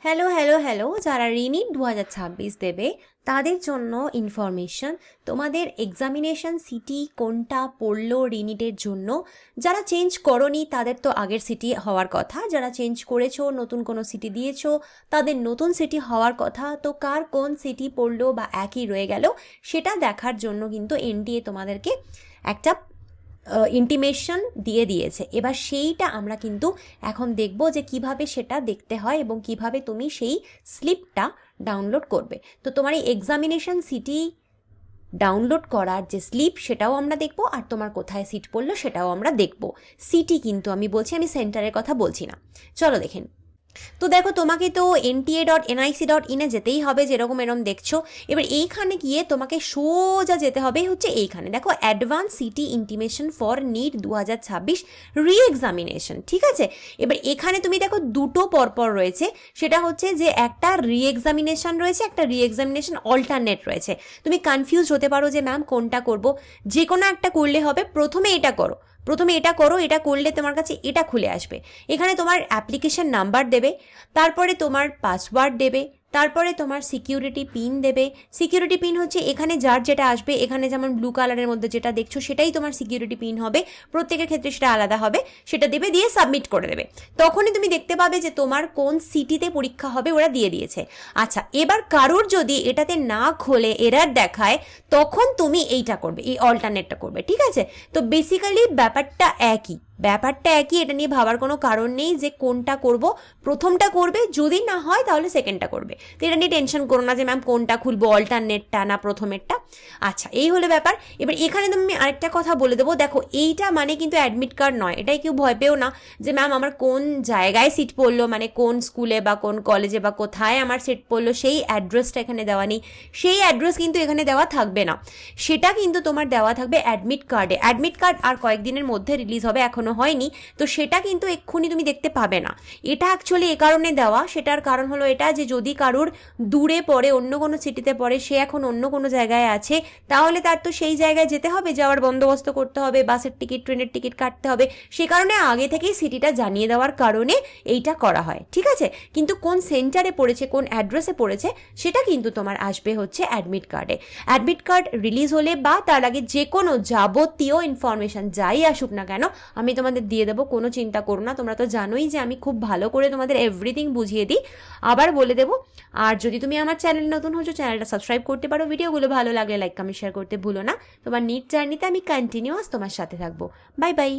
Hello hello hello, যারা রিনিট 2026 দেবে তাদের জন্য ইনফরমেশন। তোমাদের এক্সামিনেশন সিটি কোনটা পড়লো রিনিটের জন্য? যারা চেঞ্জ করোনি তাদের তো আগের সিটি হওয়ার কথা, যারা চেঞ্জ করেছো নতুন কোনো সিটি দিয়েছো তাদের নতুন সিটি হওয়ার কথা। তো কার কোন সিটি পড়লো বা একই রয়ে গেল সেটা দেখার জন্য কিন্তু এনটিএ তোমাদেরকে একটা ইন্টিমেশন দিয়ে দিয়েছে। এবার সেইটা আমরা কিন্তু এখন দেখব যে কিভাবে সেটা দেখতে হয় এবং কিভাবে তুমি সেই স্লিপটা ডাউনলোড করবে। তো তোমার এই এক্সামিনেশন সিটি ডাউনলোড করার যে স্লিপ সেটাও আমরা দেখব, আর তোমার কোথায় সিট পড়লো সেটাও আমরা দেখব। সিটি কিন্তু আমি বলছি, আমি সেন্টারের কথা বলছি না। চলো দেখেন। তো দেখো, তোমাকে তো nta.nic.in-এ যেতেই হবে, যেরকম এরকম দেখছো। এবার এইখানে গিয়ে তোমাকে সোজা যেতে হবে হচ্ছে এইখানে, দেখো advance city intimation for NEET 2026 রি এক্সামিনেশন, ঠিক আছে। এবার এখানে তুমি দেখো দুটো পরপর রয়েছে, সেটা হচ্ছে যে একটা রি এক্সামিনেশন রয়েছে, একটা রি এক্সামিনেশন অল্টারনেট রয়েছে। তুমি কনফিউজ হতে পারো যে ম্যাম কোনটা করব। যে কোনো একটা করলে হবে, প্রথমে এটা করো, এটা করলে তোমার কাছে এটা খুলে আসবে। এখানে তোমার অ্যাপ্লিকেশন নাম্বার দেবে, তারপরে তোমার পাসওয়ার্ড দেবে, তারপরে তোমার সিকিউরিটি পিন দেবে। সিকিউরিটি পিন হচ্ছে এখানে যার যেটা আসবে, এখানে যেমন ব্লু কালারের মধ্যে যেটা দেখছো সেটাই তোমার সিকিউরিটি পিন হবে, প্রত্যেকের ক্ষেত্রে সেটা আলাদা হবে। সেটা দেবে, দিয়ে সাবমিট করে দেবে। তখনই তুমি দেখতে পাবে যে তোমার কোন সিটিতে পরীক্ষা হবে ওরা দিয়ে দিয়েছে। আচ্ছা, এবার কারোর যদি এটাতে না খোলে, এরার দেখায়, তখন তুমি এইটা করবে, এই অল্টারনেটটা করবে, ঠিক আছে। তো বেসিক্যালি ব্যাপারটা একই, এটা নিয়ে ভাবার কোনো কারণ নেই যে কোনটা করব। প্রথমটা করবে, যদি না হয় তাহলে সেকেন্ডটা করবে। তো এটা নিয়ে টেনশন করো না যে ম্যাম কোনটা খুলবো, অল্টারনেটটা না প্রথমেরটা। আচ্ছা, এই হলো ব্যাপার। এবার এখানে তুমি আরেকটা কথা বলে দেবো, দেখো এইটা মানে কিন্তু অ্যাডমিট কার্ড নয়। এটাই কেউ ভয় পেও না যে ম্যাম আমার কোন জায়গায় সিট পড়লো, মানে কোন স্কুলে বা কোন কলেজে বা কোথায় আমার সিট পড়লো সেই অ্যাড্রেসটা এখানে দেওয়া নেই। সেই অ্যাড্রেস কিন্তু এখানে দেওয়া থাকবে না, সেটা কিন্তু তোমার দেওয়া থাকবে অ্যাডমিট কার্ডে। অ্যাডমিট কার্ড আর কয়েকদিনের মধ্যে রিলিজ হবে, এখনো হয়নি, তো সেটা কিন্তু এক্ষুনি তুমি দেখতে পাবে না। এটা অ্যাকচুয়ালি এ কারণে দেওয়া, সেটার কারণ হলো এটা যে যদি কারুর দূরে পড়ে, অন্য কোনো সিটিতে পড়ে, সে এখন অন্য কোনো জায়গায় আছে, তাহলে তার তো সেই জায়গায় যেতে হবে, যাওয়ার বন্দোবস্ত করতে হবে, বাসের টিকিট, ট্রেনের টিকিট কাটতে হবে। সে কারণে আগে থেকেই সিটিটা জানিয়ে দেওয়ার কারণে এইটা করা হয়, ঠিক আছে। কিন্তু কোন সেন্টারে পড়েছে, কোন অ্যাড্রেসে পড়েছে, সেটা কিন্তু তোমার আসবে হচ্ছে অ্যাডমিট কার্ডে। অ্যাডমিট কার্ড রিলিজ হলে বা তার আগে যে কোনো যাবতীয় ইনফরমেশন যাই আসুক না কেন আমি তোমাদের দিয়ে দেবো, কোনো চিন্তা করো না। তোমরা তো জানোই যে আমি খুব ভালো করে তোমাদের এভরিথিং বুঝিয়ে দিই, আবার বলে দেবো। আর যদি তুমি আমার চ্যানেল নতুন হচ্ছো, চ্যানেলটা সাবস্ক্রাইব করতে পারো, ভিডিওগুলো ভালো লাগলে লাইক কমেন্ট শেয়ার করতে ভুলো না। তোমার নিট জার্নিতে আমি কন্টিনিউয়াস তোমার সাথে থাকবো। Bye bye.